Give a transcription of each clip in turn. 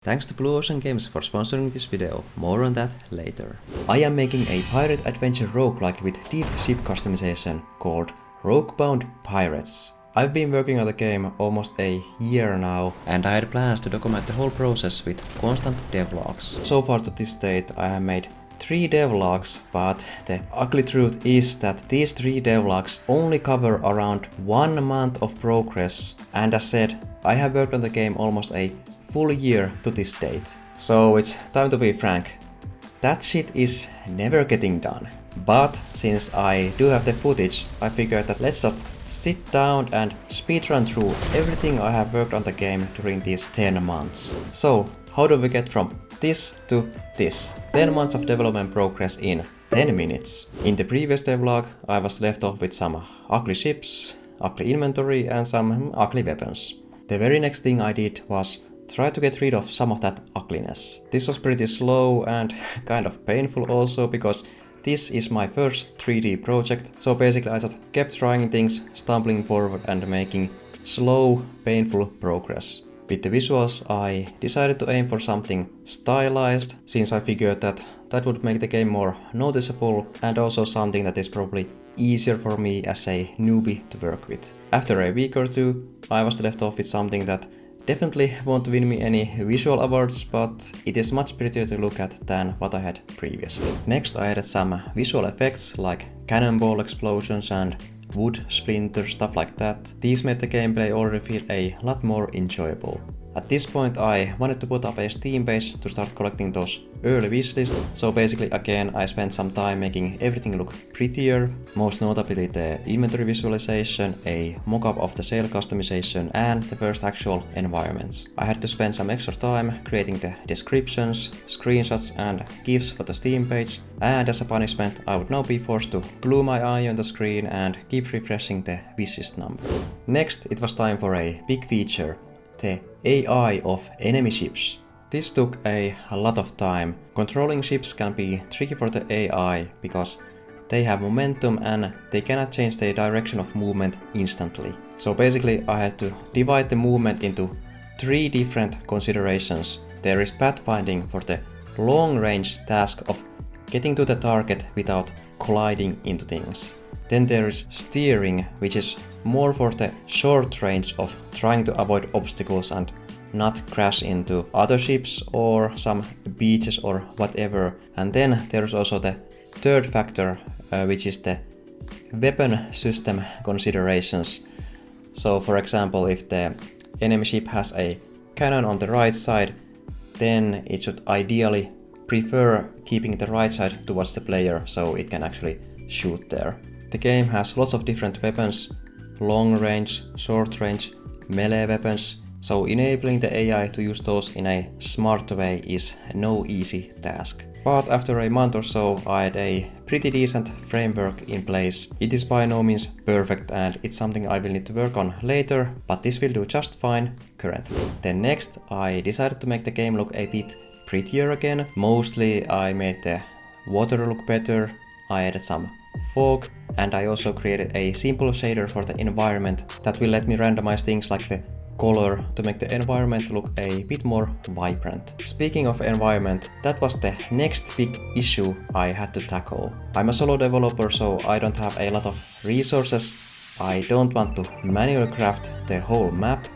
Thanks to Blue Ocean Games for sponsoring this video, more on that later. I am making a pirate adventure roguelike with deep ship customization called Roguebound Pirates. I've been working on the game almost a year now, and I had plans to document the whole process with constant devlogs. So far to this date I have made 3 devlogs, but the ugly truth is that these 3 devlogs only cover around 1 month of progress, and as said, I have worked on the game almost a full year to this date. So it's time to be frank, that shit is never getting done. But since I do have the footage, I figured that let's just sit down and speedrun through everything I have worked on the game during these 10 months. So how do we get from this to this? 10 months of development progress in 10 minutes. In the previous devlog I was left off with some ugly ships, ugly inventory and some ugly weapons. The very next thing I did was try to get rid of some of that ugliness. This was pretty slow and kind of painful also because this is my first 3D project, so basically I just kept trying things, stumbling forward and making slow, painful progress. With the visuals I decided to aim for something stylized, since I figured that that would make the game more noticeable and also something that is probably easier for me as a newbie to work with. After a week or two I was left off with something that definitely won't win me any visual awards, but it is much prettier to look at than what I had previously. Next I added some visual effects like cannonball explosions and wood splinters, stuff like that. These made the gameplay already feel a lot more enjoyable. At this point I wanted to put up a Steam page to start collecting those early wishlists, so basically again I spent some time making everything look prettier, most notably the inventory visualization, a mockup of the sail customization and the first actual environments. I had to spend some extra time creating the descriptions, screenshots and GIFs for the Steam page, and as a punishment I would now be forced to glue my eye on the screen and keep refreshing the wishlist number. Next it was time for a big feature, the AI of enemy ships. This took a lot of time. Controlling ships can be tricky for the AI because they have momentum and they cannot change their direction of movement instantly. So basically I had to divide the movement into 3 different considerations. There is pathfinding for the long range task of getting to the target without colliding into things. Then there is steering, which is more for the short range of trying to avoid obstacles and not crash into other ships or some beaches or whatever. And then there's also the third factor, which is the weapon system considerations. So for example, if the enemy ship has a cannon on the right side, then it should ideally prefer keeping the right side towards the player so it can actually shoot there. The game has lots of different weapons, long range, short range, melee weapons, so enabling the AI to use those in a smart way is no easy task. But after a month or so I had a pretty decent framework in place. It is by no means perfect and it's something I will need to work on later, but this will do just fine currently. Then next I decided to make the game look a bit prettier again. Mostly I made the water look better, I added some fog, and I also created a simple shader for the environment that will let me randomize things like the color to make the environment look a bit more vibrant. Speaking of environment, that was the next big issue I had to tackle. I'm a solo developer, so I don't have a lot of resources. I don't want to manually craft the whole map,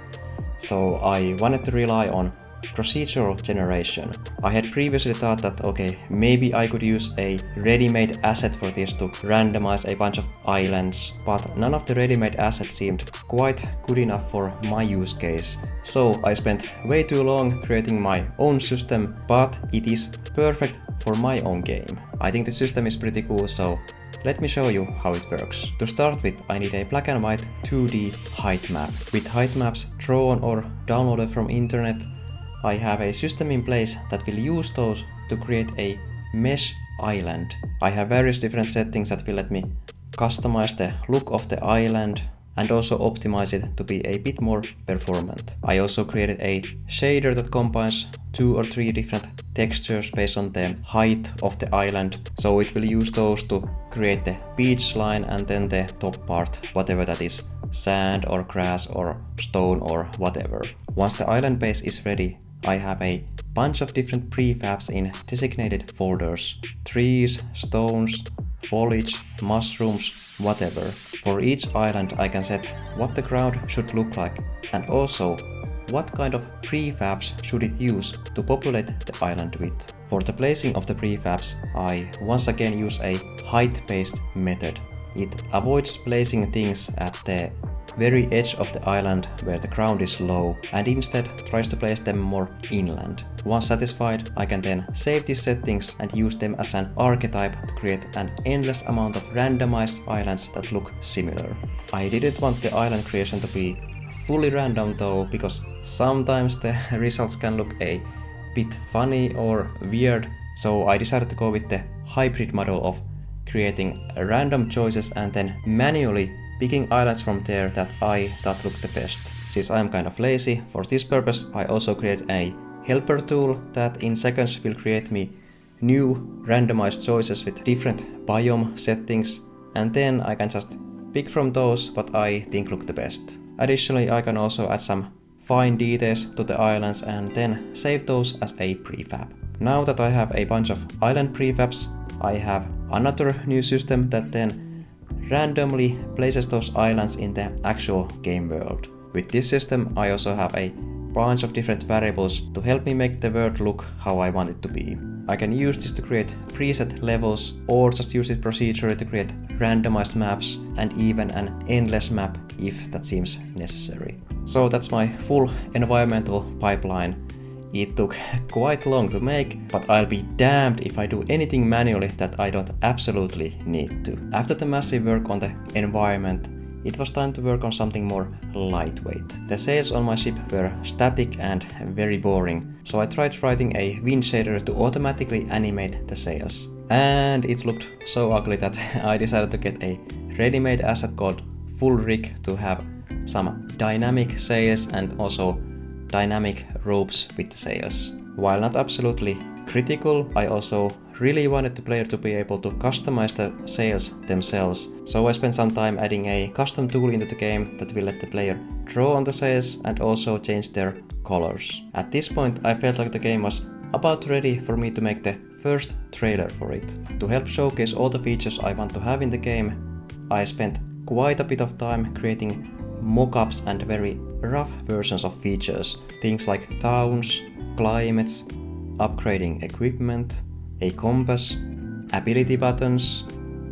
so I wanted to rely on procedural generation. I had previously thought that okay, maybe I could use a ready-made asset for this to randomize a bunch of islands, but none of the ready-made assets seemed quite good enough for my use case. So I spent way too long creating my own system, but it is perfect for my own game. I think the system is pretty cool, so let me show you how it works. To start with, I need a black and white 2D height map. With height maps drawn or downloaded from internet, I have a system in place that will use those to create a mesh island. I have various different settings that will let me customize the look of the island and also optimize it to be a bit more performant. I also created a shader that combines 2 or 3 different textures based on the height of the island, so it will use those to create the beach line and then the top part, whatever that is, sand or grass or stone or whatever. Once the island base is ready, I have a bunch of different prefabs in designated folders. Trees, stones, foliage, mushrooms, whatever. For each island I can set what the ground should look like and also what kind of prefabs should it use to populate the island with. For the placing of the prefabs, I once again use a height-based method. It avoids placing things at the very edge of the island where the ground is low and instead tries to place them more inland. Once satisfied, I can then save these settings and use them as an archetype to create an endless amount of randomized islands that look similar. I didn't want the island creation to be fully random though, because sometimes the results can look a bit funny or weird, so I decided to go with the hybrid model of creating random choices and then manually picking islands from there that I thought looked the best. Since I am kind of lazy, for this purpose I also create a helper tool that in seconds will create me new randomized choices with different biome settings, and then I can just pick from those what I think look the best. Additionally, I can also add some fine details to the islands and then save those as a prefab. Now that I have a bunch of island prefabs, I have another new system that then randomly places those islands in the actual game world. With this system, I also have a bunch of different variables to help me make the world look how I want it to be. I can use this to create preset levels or just use it procedurally to create randomized maps and even an endless map if that seems necessary. So that's my full environmental pipeline. It took quite long to make, but I'll be damned if I do anything manually that I don't absolutely need to. After the massive work on the environment, it was time to work on something more lightweight. The sails on my ship were static and very boring, so I tried writing a wind shader to automatically animate the sails. And it looked so ugly that I decided to get a ready-made asset called Full Rig to have some dynamic sails and also dynamic ropes with the sails. While not absolutely critical, I also really wanted the player to be able to customize the sails themselves, so I spent some time adding a custom tool into the game that will let the player draw on the sails and also change their colors. At this point I felt like the game was about ready for me to make the first trailer for it. To help showcase all the features I want to have in the game, I spent quite a bit of time creating mockups and very rough versions of features, things like towns, climates, upgrading equipment, a compass, ability buttons,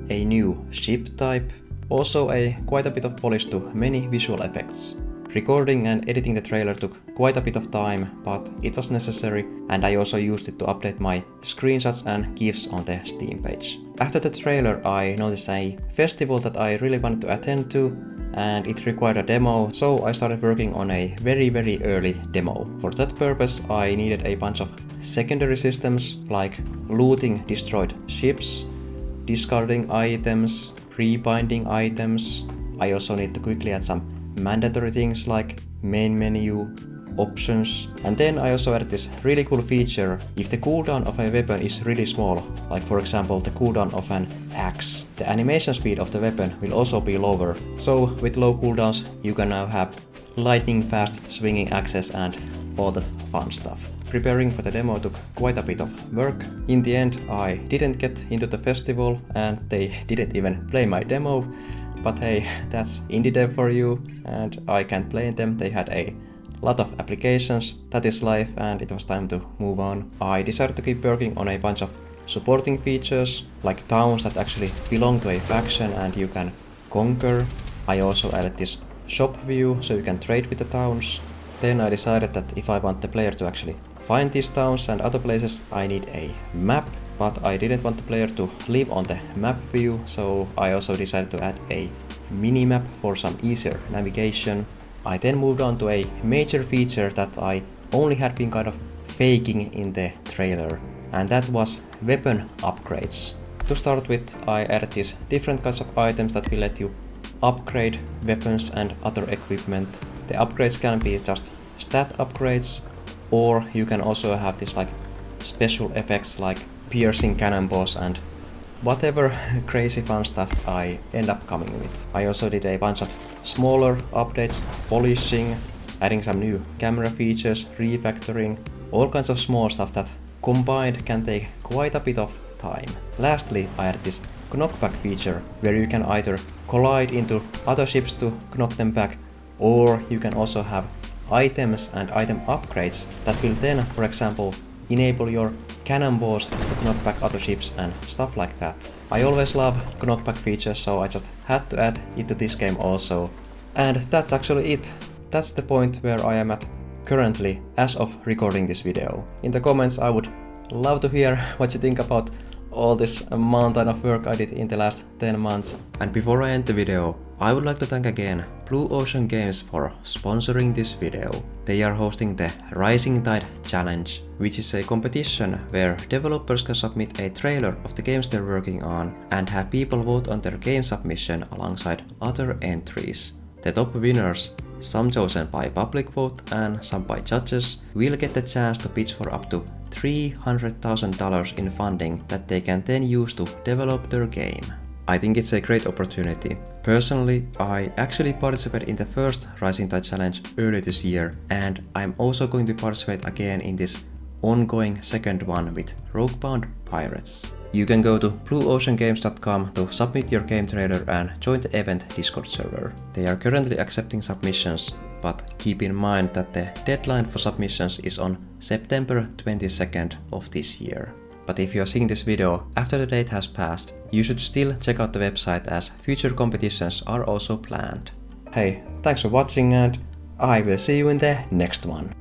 a new ship type, also quite a bit of polish to many visual effects. Recording and editing the trailer took quite a bit of time, but it was necessary, and I also used it to update my screenshots and GIFs on the Steam page. After the trailer, I noticed a festival that I really wanted to attend to, and it required a demo, so I started working on a very early demo. For that purpose, I needed a bunch of secondary systems like looting destroyed ships, discarding items, rebinding items. I also need to quickly add some mandatory things like main menu, options, and then I also added this really cool feature. If the cooldown of a weapon is really small, like for example the cooldown of an axe, the animation speed of the weapon will also be lower. So with low cooldowns you can now have lightning fast swinging axes and all that fun stuff. Preparing for the demo took quite a bit of work. In the end I didn't get into the festival and they didn't even play my demo, but hey, that's indie dev for you, and I can't blame them. They had a lot of applications, that is life, and it was time to move on. I decided to keep working on a bunch of supporting features, like towns that actually belong to a faction and you can conquer. I also added this shop view so you can trade with the towns. Then I decided that if I want the player to actually find these towns and other places, I need a map, but I didn't want the player to live on the map view, so I also decided to add a mini-map for some easier navigation. I then moved on to a major feature that I only had been kind of faking in the trailer, and that was weapon upgrades. To start with, I added these different kinds of items that will let you upgrade weapons and other equipment. The upgrades can be just stat upgrades, or you can also have this like special effects like piercing cannonballs and whatever crazy fun stuff I end up coming with. I also did a bunch of smaller updates, polishing, adding some new camera features, refactoring, all kinds of small stuff that combined can take quite a bit of time. Lastly, I added this knockback feature, where you can either collide into other ships to knock them back, or you can also have items and item upgrades that will then, for example, enable your cannonballs to knock back other ships and stuff like that. I always love knockback features, so I just had to add it to this game also. And that's actually it. That's the point where I am at currently as of recording this video. In the comments I would love to hear what you think about all this mountain of work I did in the last 10 months. And before I end the video, I would like to thank again Blue Ocean Games for sponsoring this video. They are hosting the Rising Tide Challenge, which is a competition where developers can submit a trailer of the games they're working on and have people vote on their game submission alongside other entries. The top winners, some chosen by public vote and some by judges, will get the chance to pitch for up to $300,000 in funding that they can then use to develop their game. I think it's a great opportunity. Personally, I actually participated in the first Rising Tide Challenge early this year, and I'm also going to participate again in this ongoing second one with Roguebound Pirates. You can go to blueoceangames.com to submit your game trailer and join the event Discord server. They are currently accepting submissions, but keep in mind that the deadline for submissions is on September 22nd of this year. But if you are seeing this video after the date has passed, you should still check out the website as future competitions are also planned. Hey, thanks for watching and I will see you in the next one.